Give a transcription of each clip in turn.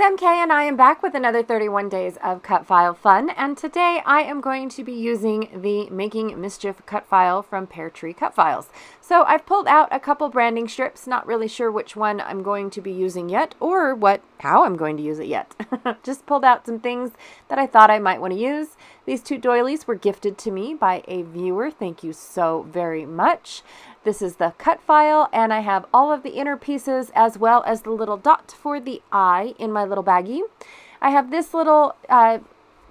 It's MK and I am back with another 31 days of cut file fun, and today I am going to be using the Making Mischief cut file from Pear Tree Cut Files. So I've pulled out a couple branding strips, not really sure which one I'm going to be using yet or how I'm going to use it yet. Just pulled out some things that I thought I might want to use. These two doilies were gifted to me by a viewer. Thank you so very much. This is the cut file, and I have all of the inner pieces as well as the little dot for the eye in my little baggie. I have this little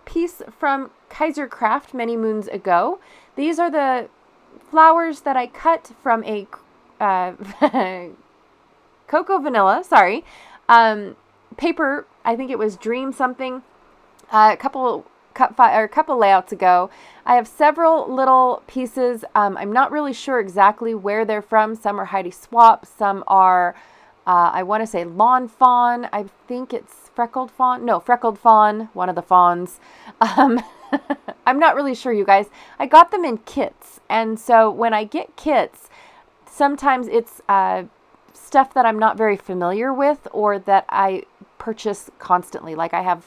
piece from Kaiser Craft many moons ago. These are the flowers that I cut from a cocoa vanilla, paper. I think it was Dream something. A couple layouts ago. I have several little pieces. I'm not really sure exactly where they're from. Some are Heidi Swap. Some are, I want to say Lawn Fawn. I think it's Freckled Fawn. No, Freckled Fawn, one of the fawns. I'm not really sure, you guys. I got them in kits. And so when I get kits, sometimes it's stuff that I'm not very familiar with or that I purchase constantly. Like I have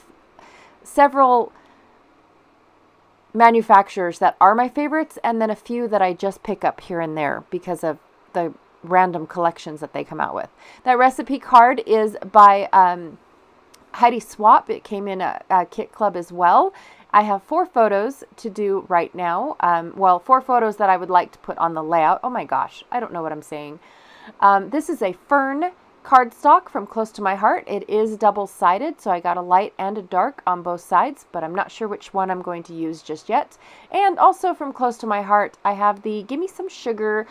several manufacturers that are my favorites, and then a few that I just pick up here and there because of the random collections that they come out with. That recipe card is by Heidi Swap. It came in a kit club as well. I have 4 photos to do right now. 4 photos that I would like to put on the layout. Oh my gosh, I don't know what I'm saying. This is a fern cardstock from Close to My Heart. It is double-sided, so I got a light and a dark on both sides, but I'm not sure which one I'm going to use just yet. And also from Close to My Heart, I have the Gimme Some Sugar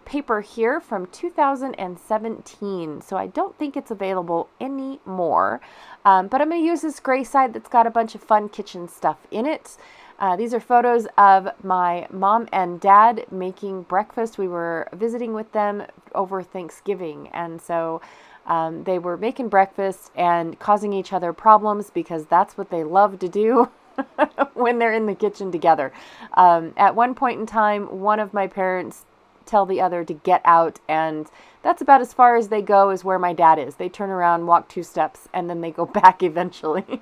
paper here from 2017, so I don't think it's available anymore. But I'm going to use this gray side that's got a bunch of fun kitchen stuff in it. These are photos of my mom and dad making breakfast. We were visiting with them over Thanksgiving, and so they were making breakfast and causing each other problems because that's what they love to do when they're in the kitchen together. At one point in time, one of my parents tell the other to get out, and that's about as far as they go is where my dad is. They turn around, walk 2 steps, and then they go back eventually.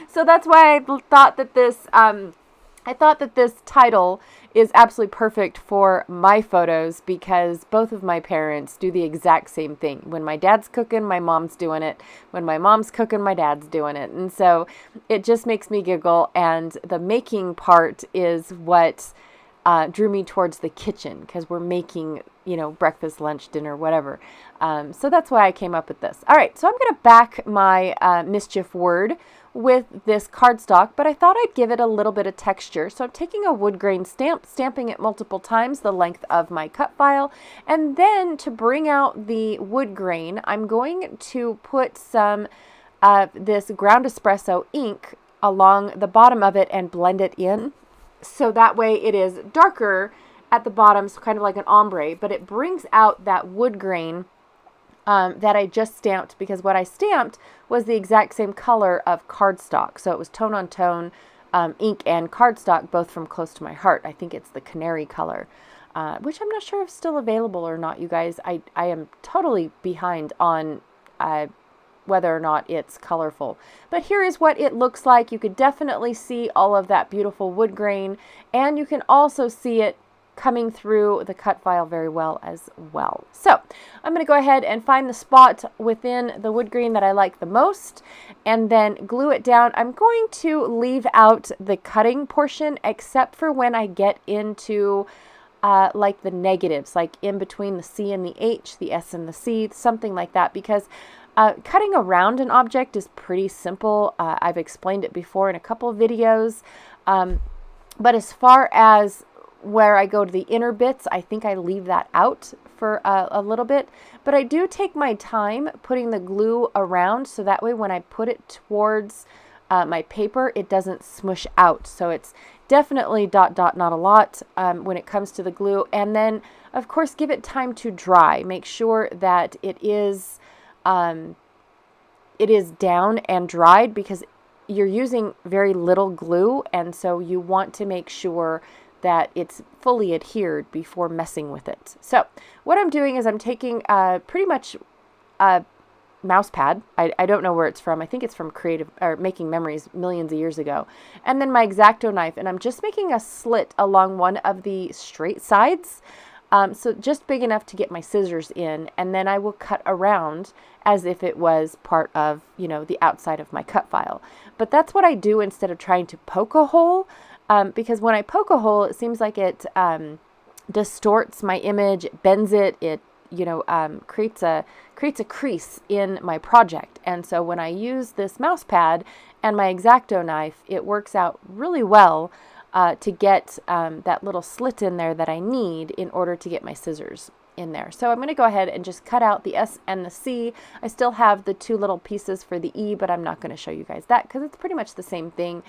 So that's why I thought that this title is absolutely perfect for my photos, because both of my parents do the exact same thing. When my dad's cooking, my mom's doing it. When my mom's cooking, my dad's doing it. And so it just makes me giggle, and the making part is what drew me towards the kitchen, because we're making, breakfast, lunch, dinner, whatever. So that's why I came up with this. All right, so I'm going to back my mischief word with this cardstock, but I thought I'd give it a little bit of texture. So I'm taking a wood grain stamp, stamping it multiple times the length of my cut file, and then to bring out the wood grain, I'm going to put some this ground espresso ink along the bottom of it and blend it in. So that way it is darker at the bottom, so kind of like an ombre, but it brings out that wood grain that I just stamped, because what I stamped was the exact same color of cardstock. So it was tone on tone ink and cardstock, both from Close to My Heart. I think it's the canary color, which I'm not sure if still available or not, you guys. I am totally behind on whether or not it's colorful. But here is what it looks like. You could definitely see all of that beautiful wood grain, and you can also see it coming through the cut file very well as well. So I'm going to go ahead and find the spot within the wood grain that I like the most, and then glue it down. I'm going to leave out the cutting portion except for when I get into like the negatives, like in between the C and the H, the S and the C, something like that, because cutting around an object is pretty simple. I've explained it before in a couple of videos, but as far as where I go to the inner bits, I think I leave that out for a little bit, but I do take my time putting the glue around, so that way when I put it towards my paper, it doesn't smush out. So it's definitely not a lot when it comes to the glue. And then of course give it time to dry. Make sure that it is down and dried, because you're using very little glue, and so you want to make sure that it's fully adhered before messing with it. So what I'm doing is I'm taking pretty much mouse pad. I don't know where it's from. I think it's from Creative or Making Memories millions of years ago. And then my X-Acto knife, and I'm just making a slit along one of the straight sides. So just big enough to get my scissors in, and then I will cut around as if it was part of, the outside of my cut file. But that's what I do instead of trying to poke a hole, because when I poke a hole, it seems like it distorts my image, it bends it, creates a crease in my project. And so when I use this mouse pad and my X-Acto knife, it works out really well to get that little slit in there that I need in order to get my scissors in there. So I'm going to go ahead and just cut out the S and the C. I still have the two little pieces for the E, but I'm not going to show you guys that because it's pretty much the same thing.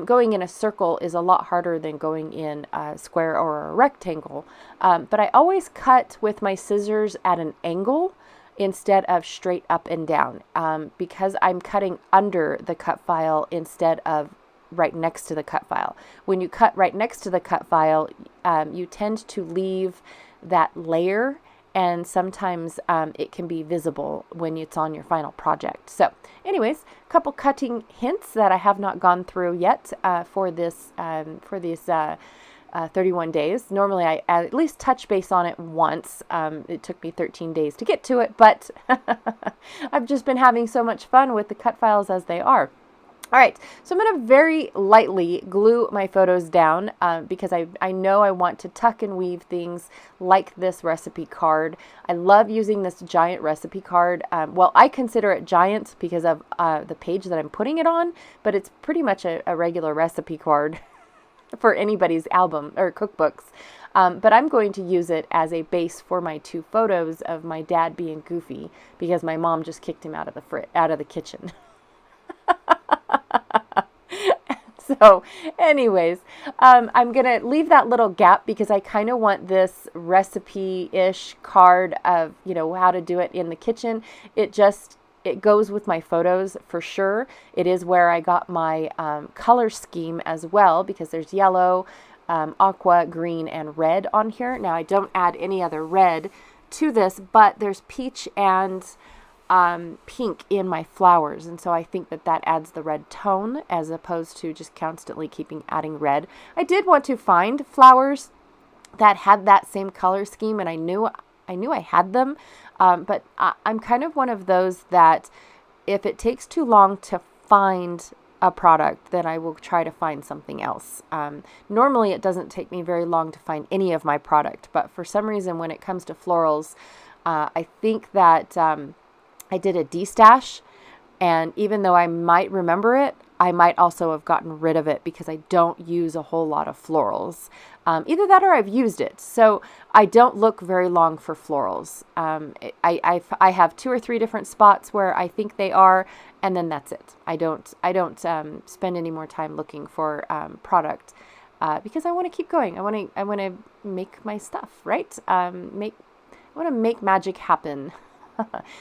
Going in a circle is a lot harder than going in a square or a rectangle. But I always cut with my scissors at an angle instead of straight up and down because I'm cutting under the cut file instead of right next to the cut file. When you cut right next to the cut file, you tend to leave that layer, and sometimes it can be visible when it's on your final project. So anyways, a couple cutting hints that I have not gone through yet for these 31 days. Normally I at least touch base on it once. It took me 13 days to get to it, but I've just been having so much fun with the cut files as they are. All right, so I'm going to very lightly glue my photos down because I know I want to tuck and weave things like this recipe card. I love using this giant recipe card. Well, I consider it giant because of the page that I'm putting it on, but it's pretty much a regular recipe card for anybody's album or cookbooks. But I'm going to use it as a base for my two photos of my dad being goofy because my mom just kicked him out of the kitchen. So anyways, I'm going to leave that little gap because I kind of want this recipe-ish card of, how to do it in the kitchen. It goes with my photos for sure. It is where I got my color scheme as well because there's yellow, aqua, green, and red on here. Now I don't add any other red to this, but there's peach and pink in my flowers, and so I think that adds the red tone as opposed to just constantly keeping adding red. I did want to find flowers that had that same color scheme, and I knew I had them, but I'm kind of one of those that if it takes too long to find a product, then I will try to find something else. Normally it doesn't take me very long to find any of my product, but for some reason when it comes to florals, I think that I did a de-stash, and even though I might remember it, I might also have gotten rid of it because I don't use a whole lot of florals. Either that or I've used it. So I don't look very long for florals. I have 2 or 3 different spots where I think they are, and then that's it. I don't spend any more time looking for product because I want to keep going. I want to make my stuff, right? I want to make magic happen.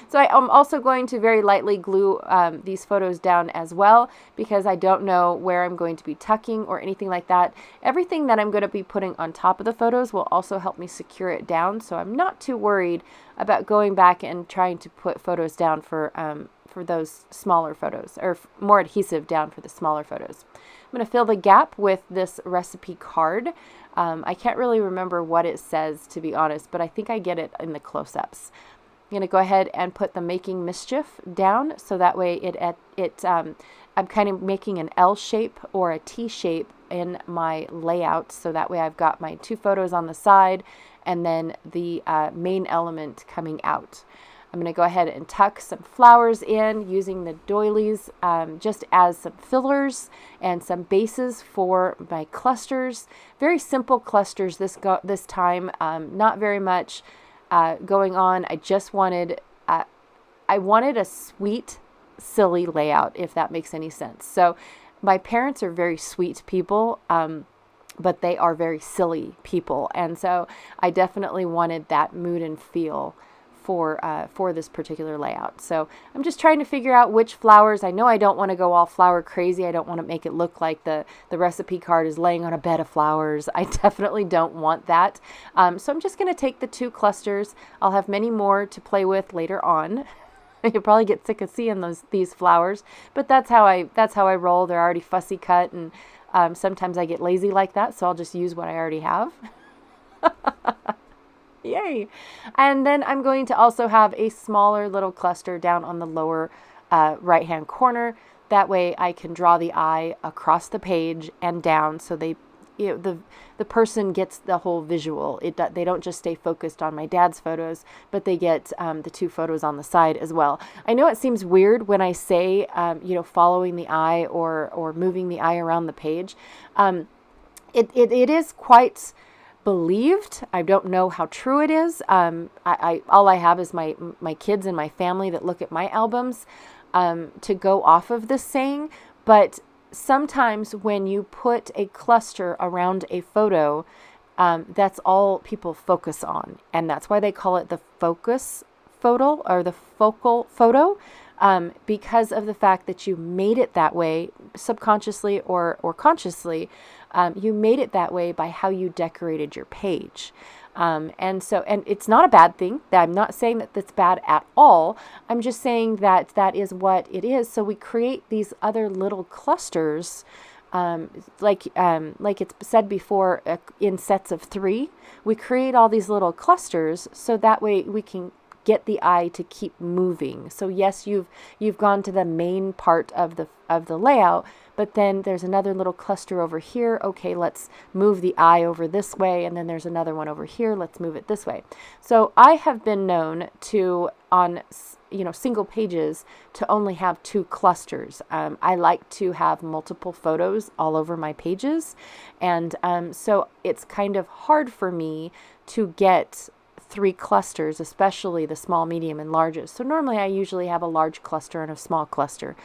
So I'm also going to very lightly glue these photos down as well because I don't know where I'm going to be tucking or anything like that. Everything that I'm going to be putting on top of the photos will also help me secure it down, so I'm not too worried about going back and trying to put photos down for those smaller photos, or more adhesive down for the smaller photos. I'm going to fill the gap with this recipe card. I can't really remember what it says, to be honest, but I think I get it in the close-ups. I'm going to go ahead and put the Making Mischief down so that way I'm kind of making an L shape or a T shape in my layout, so that way I've got my 2 photos on the side and then the main element coming out. I'm going to go ahead and tuck some flowers in using the doilies just as some fillers and some bases for my clusters. Very simple clusters this time, not very much going on. I just wanted a sweet, silly layout, if that makes any sense. So my parents are very sweet people, but they are very silly people. And so I definitely wanted that mood and feel for this particular layout. So I'm just trying to figure out which flowers. I know I don't want to go all flower crazy. I don't want to make it look like the recipe card is laying on a bed of flowers. I definitely don't want that. So I'm just going to take the 2 clusters. I'll have many more to play with later on. You'll probably get sick of seeing these flowers, but that's how I roll. They're already fussy cut, and sometimes I get lazy like that, so I'll just use what I already have. Yay! And then I'm going to also have a smaller little cluster down on the lower right-hand corner. That way I can draw the eye across the page and down, so the person gets the whole visual. They don't just stay focused on my dad's photos, but they get the two photos on the side as well. I know it seems weird when I say following the eye or moving the eye around the page. It is quite believed. I don't know how true it is. I all I have is my kids and my family that look at my albums to go off of this saying. But sometimes when you put a cluster around a photo, that's all people focus on, and that's why they call it the focus photo or the focal photo. Because of the fact that you made it that way subconsciously or consciously. You made it that way by how you decorated your page. And it's not a bad thing. I'm not saying that that's bad at all. I'm just saying that that is what it is. So we create these other little clusters, like it's said before, in sets of 3. We create all these little clusters so that way we can get the eye to keep moving. So yes, you've gone to the main part of the layout, but then there's another little cluster over here. Okay, let's move the eye over this way, and then there's another one over here. Let's move it this way. So I have been known to, on single pages, to only have 2 clusters. I like to have multiple photos all over my pages, and so it's kind of hard for me to get 3 clusters, especially the small, medium, and largest. So normally I usually have a large cluster and a small cluster.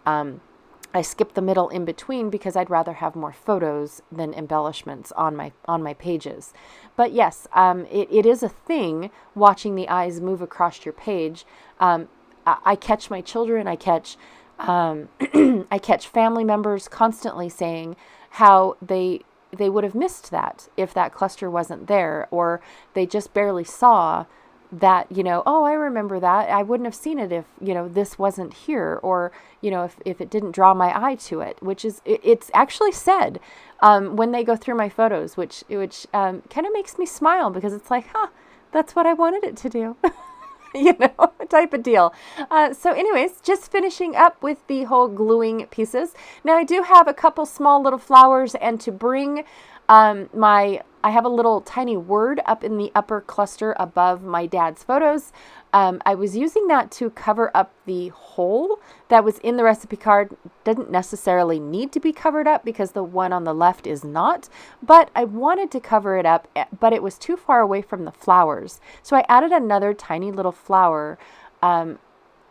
I skip the middle in between because I'd rather have more photos than embellishments on my pages. But yes, it is a thing watching the eyes move across your page. I catch my children, I catch I catch family members constantly saying how they would have missed that if that cluster wasn't there, or they just barely saw that, oh, I remember that. I wouldn't have seen it if, this wasn't here, or, if it didn't draw my eye to it, which is, it's actually said when they go through my photos, which kind of makes me smile, because it's like, that's what I wanted it to do. Type of deal. So anyways, just finishing up with the whole gluing pieces. Now I do have a couple small little flowers, and to bring I have a little tiny word up in the upper cluster above my dad's photos. I was using that to cover up the hole that was in the recipe card. Didn't necessarily need to be covered up because the one on the left is not, but I wanted to cover it up, but it was too far away from the flowers. So I added another tiny little flower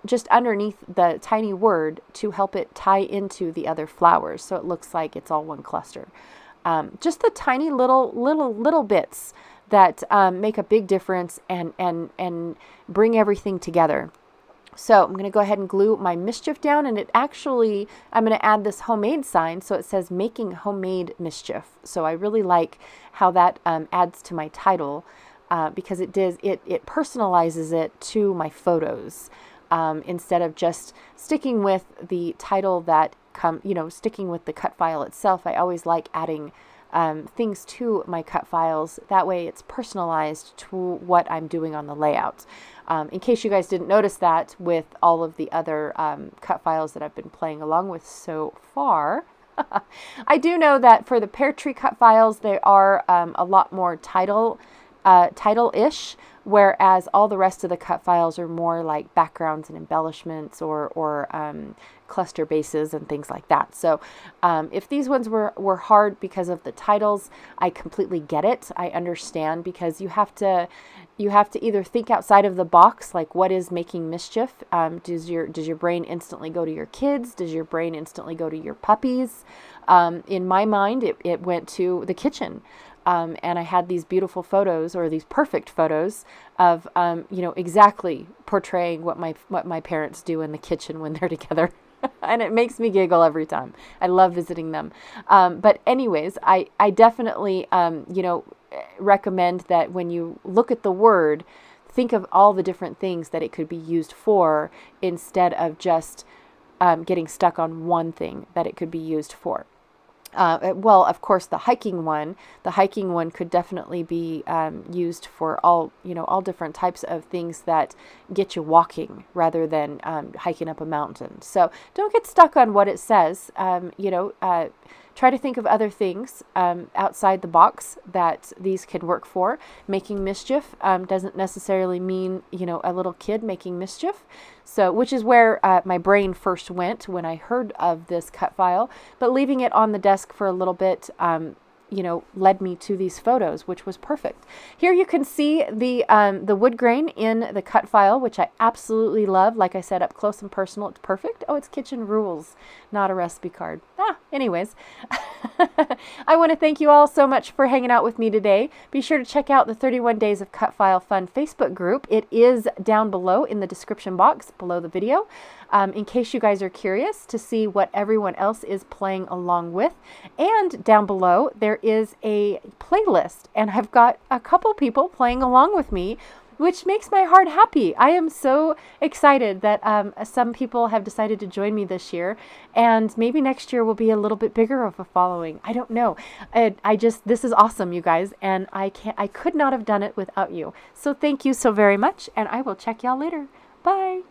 just underneath the tiny word to help it tie into the other flowers, so it looks like it's all one cluster. Just the tiny little bits that make a big difference and bring everything together. So I'm going to go ahead and glue my mischief down, and I'm going to add this homemade sign, so it says making homemade mischief. So I really like how that adds to my title, because it personalizes it to my photos, instead of just sticking with the title that sticking with the cut file itself. I always like adding things to my cut files. That way it's personalized to what I'm doing on the layout. In case you guys didn't notice that with all of the other cut files that I've been playing along with so far. I do know that for the pear tree cut files, they are a lot more title-ish, whereas all the rest of the cut files are more like backgrounds and embellishments or cluster bases and things like that. So if these ones were hard because of the titles, I completely get it. I understand, because you have to either think outside of the box, like what is making mischief? Does your brain instantly go to your kids? Does your brain instantly go to your puppies? In my mind, it went to the kitchen. And I had these beautiful photos, or these perfect photos of, exactly portraying what my parents do in the kitchen when they're together. And it makes me giggle every time. I love visiting them. But anyways, I definitely, recommend that when you look at the word, think of all the different things that it could be used for instead of just getting stuck on one thing that it could be used for. Well, of course, the hiking one could definitely be used for all different types of things that get you walking rather than hiking up a mountain. So don't get stuck on what it says. Try to think of other things outside the box that these could work for. Making mischief doesn't necessarily mean, a little kid making mischief. So, which is where my brain first went when I heard of this cut file. But leaving it on the desk for a little bit, led me to these photos, which was perfect. Here you can see the wood grain in the cut file, which I absolutely love. Like I said, up close and personal, it's perfect. Oh, it's kitchen rules, not a recipe card. Anyways, I want to thank you all so much for hanging out with me today. Be sure to check out the 31 Days of Cut File Fun Facebook group. It is down below in the description box below the video, in case you guys are curious to see what everyone else is playing along with. And down below, there is a playlist, and I've got a couple people playing along with me, which makes my heart happy. I am so excited that some people have decided to join me this year, and maybe next year will be a little bit bigger of a following. I don't know. This is awesome, you guys, and I could not have done it without you. So thank you so very much, and I will check y'all later. Bye.